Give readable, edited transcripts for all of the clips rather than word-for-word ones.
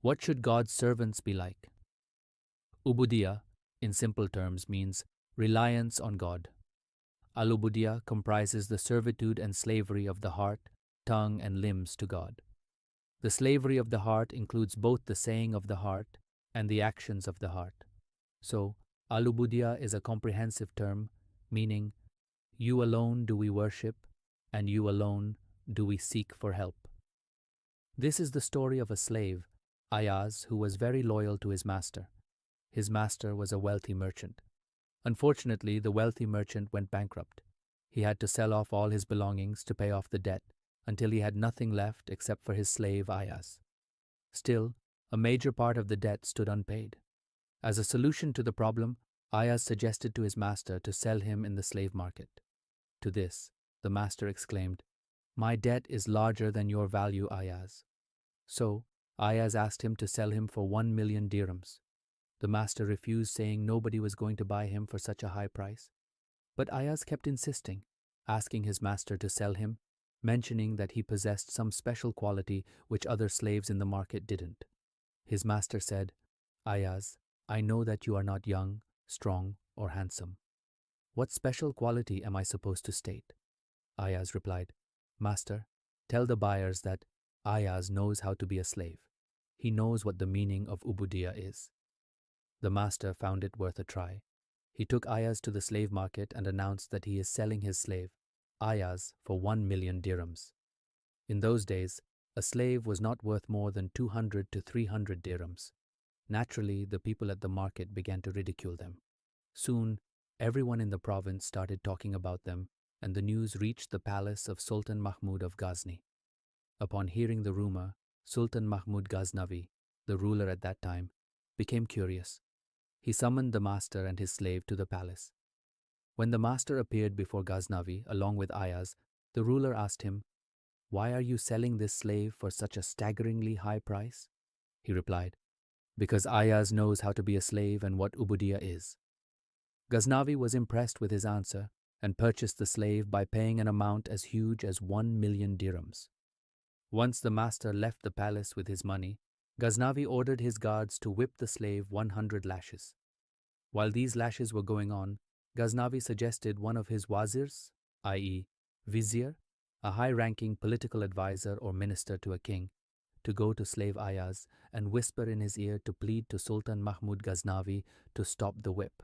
What should God's servants be like? Ubudiyya, in simple terms, means reliance on God. Al-Ubudiyya comprises the servitude and slavery of the heart, tongue, and limbs to God. The slavery of the heart includes both the saying of the heart and the actions of the heart. So, Al-Ubudiyya is a comprehensive term, meaning, you alone do we worship, and you alone do we seek for help. This is the story of a slave, Ayyaz, who was very loyal to his master. His master was a wealthy merchant. Unfortunately, the wealthy merchant went bankrupt. He had to sell off all his belongings to pay off the debt until he had nothing left except for his slave Ayyaz. Still, a major part of the debt stood unpaid. As a solution to the problem, Ayyaz suggested to his master to sell him in the slave market. To this, the master exclaimed, "My debt is larger than your value, Ayyaz." So, Ayyaz asked him to sell him for 1 million dirhams. The master refused, saying nobody was going to buy him for such a high price. But Ayyaz kept insisting, asking his master to sell him, mentioning that he possessed some special quality which other slaves in the market didn't. His master said, "Ayyaz, I know that you are not young, strong, or handsome. What special quality am I supposed to state?" Ayyaz replied, "Master, tell the buyers that Ayyaz knows how to be a slave. He knows what the meaning of Ubudiyya is." The master found it worth a try. He took Ayyaz to the slave market and announced that he is selling his slave, Ayyaz, for 1 million dirhams. In those days, a slave was not worth more than 200 to 300 dirhams. Naturally, the people at the market began to ridicule them. Soon, everyone in the province started talking about them, and the news reached the palace of Sultan Mahmud of Ghazni. Upon hearing the rumor, Sultan Mahmud Ghaznavi, the ruler at that time, became curious. He summoned the master and his slave to the palace. When the master appeared before Ghaznavi along with Ayyaz, the ruler asked him, "Why are you selling this slave for such a staggeringly high price?" He replied, "Because Ayyaz knows how to be a slave and what Ubudiyya is." Ghaznavi was impressed with his answer and purchased the slave by paying an amount as huge as 1 million dirhams. Once the master left the palace with his money, Ghaznavi ordered his guards to whip the slave 100 lashes. While these lashes were going on, Ghaznavi suggested one of his wazirs, i.e., vizier, a high-ranking political advisor or minister to a king, to go to slave Ayyaz and whisper in his ear to plead to Sultan Mahmud Ghaznavi to stop the whip.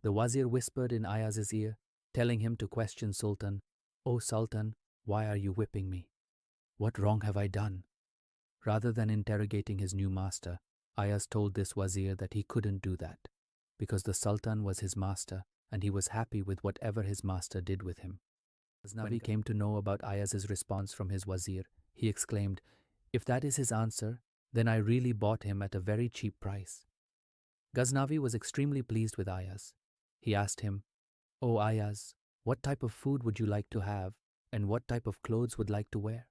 The wazir whispered in Ayyaz's ear, telling him to question Sultan, "O Sultan, why are you whipping me? What wrong have I done?" Rather than interrogating his new master, Ayyaz told this wazir that he couldn't do that, because the Sultan was his master and he was happy with whatever his master did with him. When Ghaznavi came to know about Ayyaz's response from his wazir, he exclaimed, "If that is his answer, then I really bought him at a very cheap price." Ghaznavi was extremely pleased with Ayyaz. He asked him, "O Ayyaz, what type of food would you like to have, and what type of clothes would like to wear?"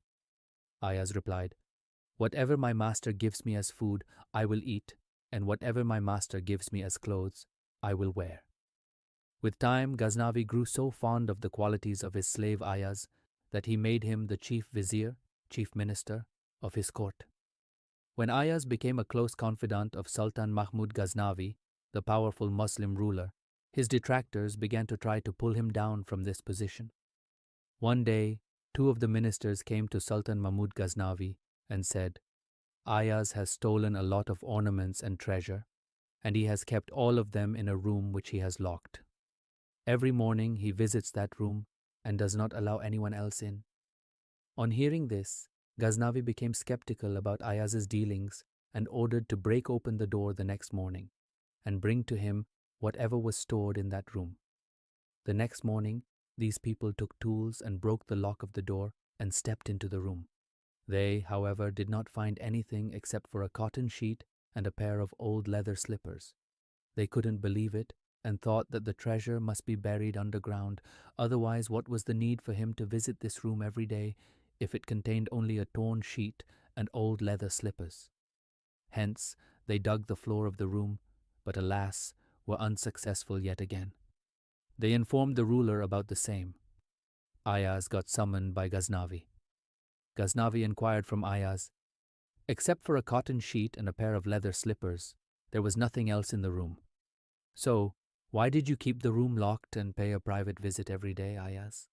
Ayyaz replied, "Whatever my master gives me as food, I will eat, and whatever my master gives me as clothes, I will wear." With time, Ghaznavi grew so fond of the qualities of his slave Ayyaz that he made him the chief vizier, chief minister, of his court. When Ayyaz became a close confidant of Sultan Mahmud Ghaznavi, the powerful Muslim ruler, his detractors began to try to pull him down from this position. One day, two of the ministers came to Sultan Mahmud Ghaznavi and said, "Ayyaz has stolen a lot of ornaments and treasure, and he has kept all of them in a room which he has locked. Every morning he visits that room and does not allow anyone else in." On hearing this, Ghaznavi became skeptical about Ayyaz's dealings and ordered to break open the door the next morning and bring to him whatever was stored in that room. The next morning, these people took tools and broke the lock of the door and stepped into the room. They, however, did not find anything except for a cotton sheet and a pair of old leather slippers. They couldn't believe it and thought that the treasure must be buried underground. Otherwise, what was the need for him to visit this room every day if it contained only a torn sheet and old leather slippers? Hence, they dug the floor of the room, but alas, were unsuccessful yet again. They informed the ruler about the same. Ayyaz got summoned by Ghaznavi. Ghaznavi inquired from Ayyaz, Except for a cotton sheet and a pair of leather slippers, there was nothing else in the room. So, why did you keep the room locked and pay a private visit every day, Ayyaz?